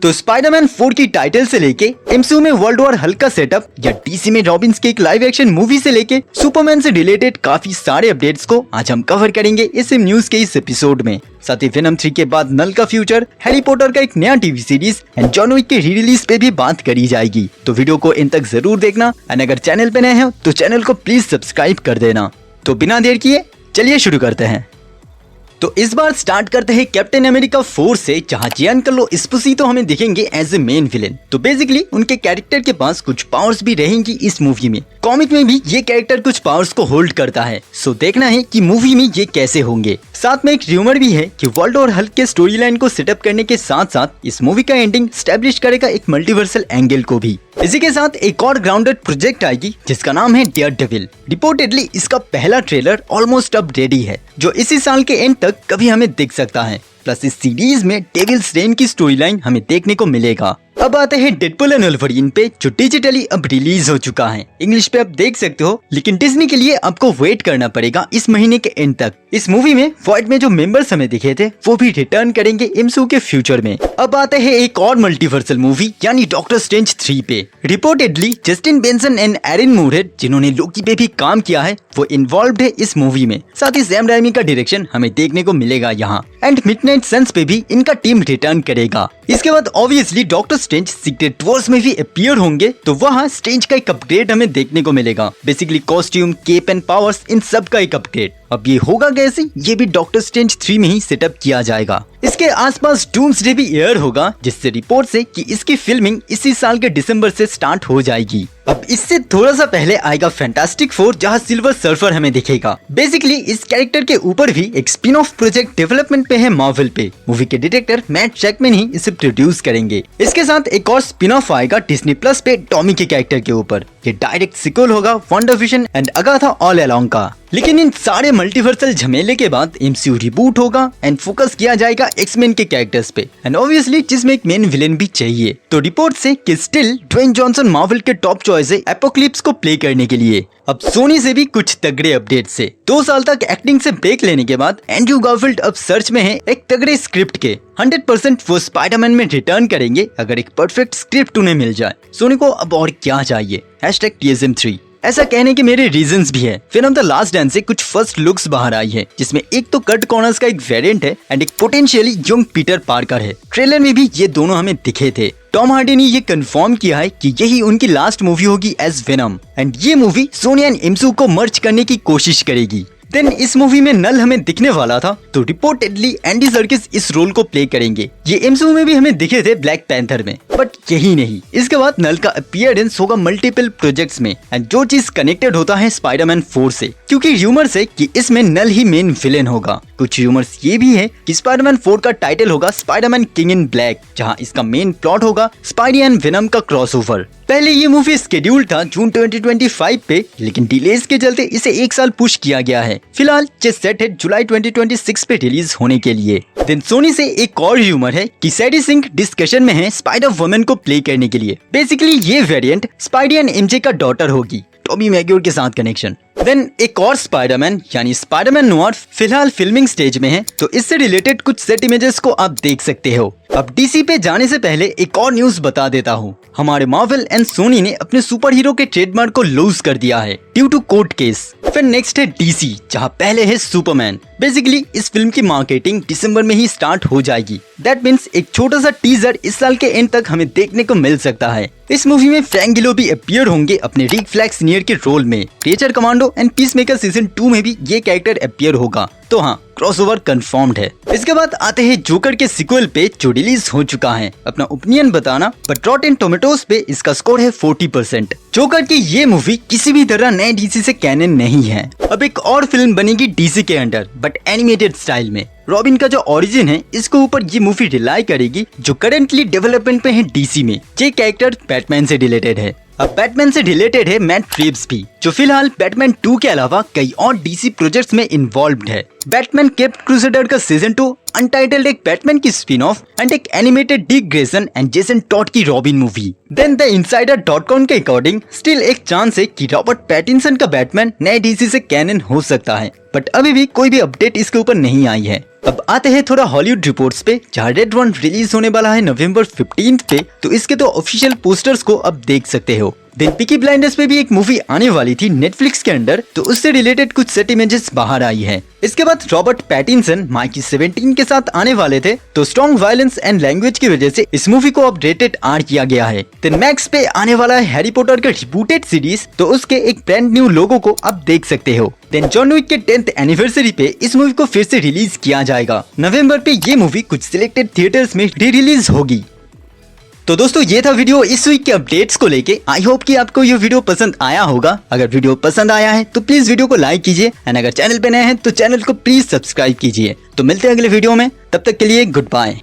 तो स्पाइडरमैन 4 की टाइटल से लेके एमसीयू में वर्ल्ड वॉर हल्क का सेटअप या डीसी में रॉबिन्स की एक लाइव एक्शन मूवी से लेके सुपरमैन से रिलेटेड काफी सारे अपडेट्स को आज हम कवर करेंगे इस न्यूज के इस एपिसोड में। साथ ही वेनम 3 के बाद नल का फ्यूचर, हैरी पॉटर का एक नया TV series and John Wick के री रिलीज पे भी बात करी जाएगी। तो वीडियो को इन तक जरूर देखना एंड अगर चैनल पे नए हो तो चैनल को प्लीज सब्सक्राइब कर देना। तो बिना देर किए चलिए शुरू करते हैं। तो इस बार स्टार्ट करते हैं कैप्टन अमेरिका 4 से, जहां जियानकार्लो एस्पोसितो हमें दिखेंगे एज ए मेन विलेन। तो बेसिकली उनके कैरेक्टर के पास कुछ पावर्स भी रहेंगी इस मूवी में। कॉमिक में भी ये कैरेक्टर कुछ पावर्स को होल्ड करता है, सो देखना है कि मूवी में ये कैसे होंगे। साथ में एक र्यूमर भी है कि वर्ल्ड और हल्क के स्टोरी लाइन को सेटअप करने के साथ साथ इस मूवी का एंडिंग स्टैब्लिश करेगा एक मल्टीवर्सल एंगल को भी। इसी के साथ एक और ग्राउंडेड प्रोजेक्ट आएगी जिसका नाम है डेयरडेविल। रिपोर्टेडली इसका पहला ट्रेलर ऑलमोस्ट अब रेडी है, जो इसी साल के एंड तक कभी हमें दिख सकता है। प्लस इस सीरीज में डेविल्स रेन की स्टोरी लाइन हमें देखने को मिलेगा। अब आते हैं डेडपुल एंड वुल्वरीन पे, जो डिजिटली अब रिलीज हो चुका है। इंग्लिश पे आप देख सकते हो, लेकिन डिज्नी के लिए आपको वेट करना पड़ेगा इस महीने के एंड तक। इस मूवी में वॉइड में जो मेंबर्स हमें दिखे थे वो भी रिटर्न करेंगे एमसीयू के फ्यूचर में। अब आते हैं एक और मल्टीवर्सल मूवी यानी डॉक्टर स्ट्रेंज 3 पे। Reportedly Justin Benson and Aaron Moorhead, जिन्होंने लोकी पे भी काम किया है, वो इन्वॉल्व है इस मूवी में। साथ ही सैम राइमी का डायरेक्शन हमें देखने को मिलेगा यहाँ। एंड मिडनाइट सन्स पे भी इनका टीम रिटर्न करेगा। इसके बाद obviously doctor strange secret Wars में भी अपीयर होंगे, तो वहाँ स्ट्रेंज का एक अपग्रेड हमें देखने को मिलेगा। Basically costume, cape and powers, इन सब का एक अपग्रेड। अब ये होगा कैसे, ये भी डॉक्टर स्ट्रेंज 3 में ही सेटअप किया जाएगा। इसके आसपास डूम्सडे भी एयर होगा, जिससे रिपोर्ट है कि इसकी फिल्मिंग इसी साल के दिसंबर से स्टार्ट हो जाएगी। अब इससे थोड़ा सा पहले आएगा फैंटास्टिक 4, जहां सिल्वर सर्फर हमें दिखेगा। बेसिकली इस कैरेक्टर के ऊपर भी एक स्पिन ऑफ प्रोजेक्ट डेवलपमेंट पे है मार्वल पे। मूवी के डायरेक्टर मैट जैकमैन ही इसे प्रोड्यूस करेंगे। इसके साथ एक और स्पिन ऑफ आएगा डिज्नी प्लस पे टॉमी के कैरेक्टर के ऊपर। ये डायरेक्ट सिक्वल होगा WandaVision and Agatha all along का। लेकिन इन सारे मल्टीवर्सल झमेले के बाद एमसीयू रिबूट होगा एंड फोकस किया जाएगा एक्समैन के कैरेक्टर्स पे, एंड ऑब्वियसली जिसमें एक मेन विलेन भी चाहिए। तो रिपोर्ट से कि स्टिल ड्वेन जॉनसन मार्वल के टॉप चॉइस है एपोकलिप्स को प्ले करने के लिए। अब सोनी से भी कुछ तगड़े अपडेट से 2 साल तक एक्टिंग से ब्रेक लेने के बाद एंड्रू गारफील्ड अब सर्च में है एक तगड़े स्क्रिप्ट के। 100% वो स्पाइडरमैन में रिटर्न करेंगे अगर एक परफेक्ट स्क्रिप्ट उन्हें मिल जाए। सोनी को अब और क्या चाहिए। #TSM3। ऐसा कहने के मेरे रीजंस भी है। फिल्म द लास्ट डांस से कुछ फर्स्ट लुक्स बाहर आई है, जिसमें एक तो कट कॉर्नर्स का एक वेरिएंट है एंड एक पोटेंशियली यंग पीटर पार्कर है। ट्रेलर में भी ये दोनों हमें दिखे थे। टॉम हार्डी ने ये कंफर्म किया है कि यही उनकी लास्ट मूवी होगी एज वेनम, एंड ये मूवी सोनी एंड एमसीयू को मर्ज करने की कोशिश करेगी। देन इस मूवी में नल हमें दिखने वाला था, तो रिपोर्टेडली एंडी सर्किस इस रोल को प्ले करेंगे। ये एमसीयू में भी हमें दिखे थे ब्लैक पैंथर में, बट यही नहीं। इसके बाद नल का अपीयरेंस होगा मल्टीपल प्रोजेक्ट्स में, एंड जो चीज कनेक्टेड होता है स्पाइडरमैन 4 से, क्योंकि र्यूमर्स है कि इसमें नल ही मेन विलेन होगा। कुछ र्यूमर्स ये भी है कि स्पाइडरमैन 4 का टाइटल होगा स्पाइडरमैन किंग इन ब्लैक, जहां इसका मेन प्लॉट होगा स्पाइडी एंड वेनम का क्रॉसओवर। पहले ये मूवी शेड्यूल था जून 2025 पे, लेकिन डिलेज के चलते इसे 1 साल पुश किया गया है। फिलहाल ये सेट है जुलाई 2026 पे रिलीज होने के लिए। देन सोनी से एक और र्यूमर है कि सैडी सिंह डिस्कशन में है स्पाइडर वुमन को प्ले करने के लिए। बेसिकली ये वेरिएंट स्पाइडी एंड एमजे का डॉटर होगी, टॉबी मैग्योर के साथ कनेक्शन। देन एक और स्पाइडरमैन यानी स्पाइडरमैन नोआर फिलहाल फिल्मिंग स्टेज में है, तो इससे रिलेटेड कुछ सेट इमेजेस को आप देख सकते हो। अब डीसी पे जाने से पहले एक और न्यूज बता देता हूँ। हमारे मार्वल एंड सोनी ने अपने सुपर हीरो के ट्रेडमार्क को लूज कर दिया है ड्यू टू कोर्ट केस। फिर नेक्स्ट है डीसी, जहाँ पहले है सुपरमैन। बेसिकली इस फिल्म की मार्केटिंग दिसंबर में ही स्टार्ट हो जाएगी। दैट मीन्स एक छोटा सा टीजर इस साल के एंड तक हमें देखने को मिल सकता है। इस मूवी में फ्रैंक गिलो भी अपीयर होंगे अपने रिक फ्लैग सीनियर के रोल में। Creature commando and peacemaker season 2 में भी ये कैरेक्टर अपीयर होगा, तो हाँ क्रॉसओवर कंफर्म्ड है। इसके बाद आते हैं जोकर के सीक्वल पे, जो रिलीज हो चुका है। अपना ओपिनियन बताना, बट रॉटेन टोमेटोज पे इसका स्कोर है 40%। जोकर की ये मूवी किसी भी तरह नए डीसी से कैनन नहीं है। अब एक और फिल्म बनेगी डीसी के अंडर, बट एनिमेटेड स्टाइल में। रॉबिन का जो ओरिजिन है, इसके ऊपर ये मूवी रिलाई करेगी, जो करेंटली डेवलपमेंट पे है डीसी में। ये कैरेक्टर बैटमैन से रिलेटेड है। अब बैटमैन से रिलेटेड है मैट रिव्स भी, जो फिलहाल बैटमैन 2 के अलावा कई और डीसी प्रोजेक्ट्स में इन्वॉल्व्ड है। बैटमैन केप्ट क्रूसेडर का सीजन 2, अनटाइटल्ड एक बैटमैन की स्पिन ऑफ एंड एक animated Dick Grayson and Jason Todd की Robin movie. Then the insider.com के अकॉर्डिंग स्टिल एक चांस है कि रॉबर्ट पैटिंसन का बैटमैन नए डीसी से कैनन हो सकता है। बट अभी भी कोई भी अपडेट इसके ऊपर नहीं आई है। अब आते हैं थोड़ा हॉलीवुड रिपोर्ट्स पे, जहाँ रेड वन रिलीज होने वाला है नवंबर 15 पे, तो इसके तो ऑफिशियल पोस्टर्स को अब देख सकते हो। देन पीकी ब्लाइंडर्स पे भी एक मूवी आने वाली थी नेटफ्लिक्स के अंडर, तो उससे रिलेटेड कुछ सेट इमेजेस बाहर आई है। इसके बाद रॉबर्ट पैटिंसन माइकी 17 के साथ आने वाले थे, तो स्ट्रॉन्ग वायलेंस एंड लैंग्वेज की वजह से इस मूवी को अब रेटेड आर किया गया है। देन मैक्स पे आने वाला है हैरी पॉटर का रिबूटेड सीरीज, तो उसके एक ब्रांड न्यू लोगो को अब देख सकते हो। देन जॉन विक के 10th एनिवर्सरी पे इस मूवी को फिर से रिलीज किया जाएगा। नवंबर पे ये मूवी कुछ सिलेक्टेड थिएटर्स में री रिलीज होगी। तो दोस्तों ये था वीडियो इस वीक के अपडेट्स को लेके। आई होप कि आपको ये वीडियो पसंद आया होगा। अगर वीडियो पसंद आया है तो प्लीज वीडियो को लाइक कीजिए एंड अगर चैनल पे नए हैं तो चैनल को प्लीज सब्सक्राइब कीजिए। तो मिलते हैं अगले वीडियो में, तब तक के लिए गुड बाय।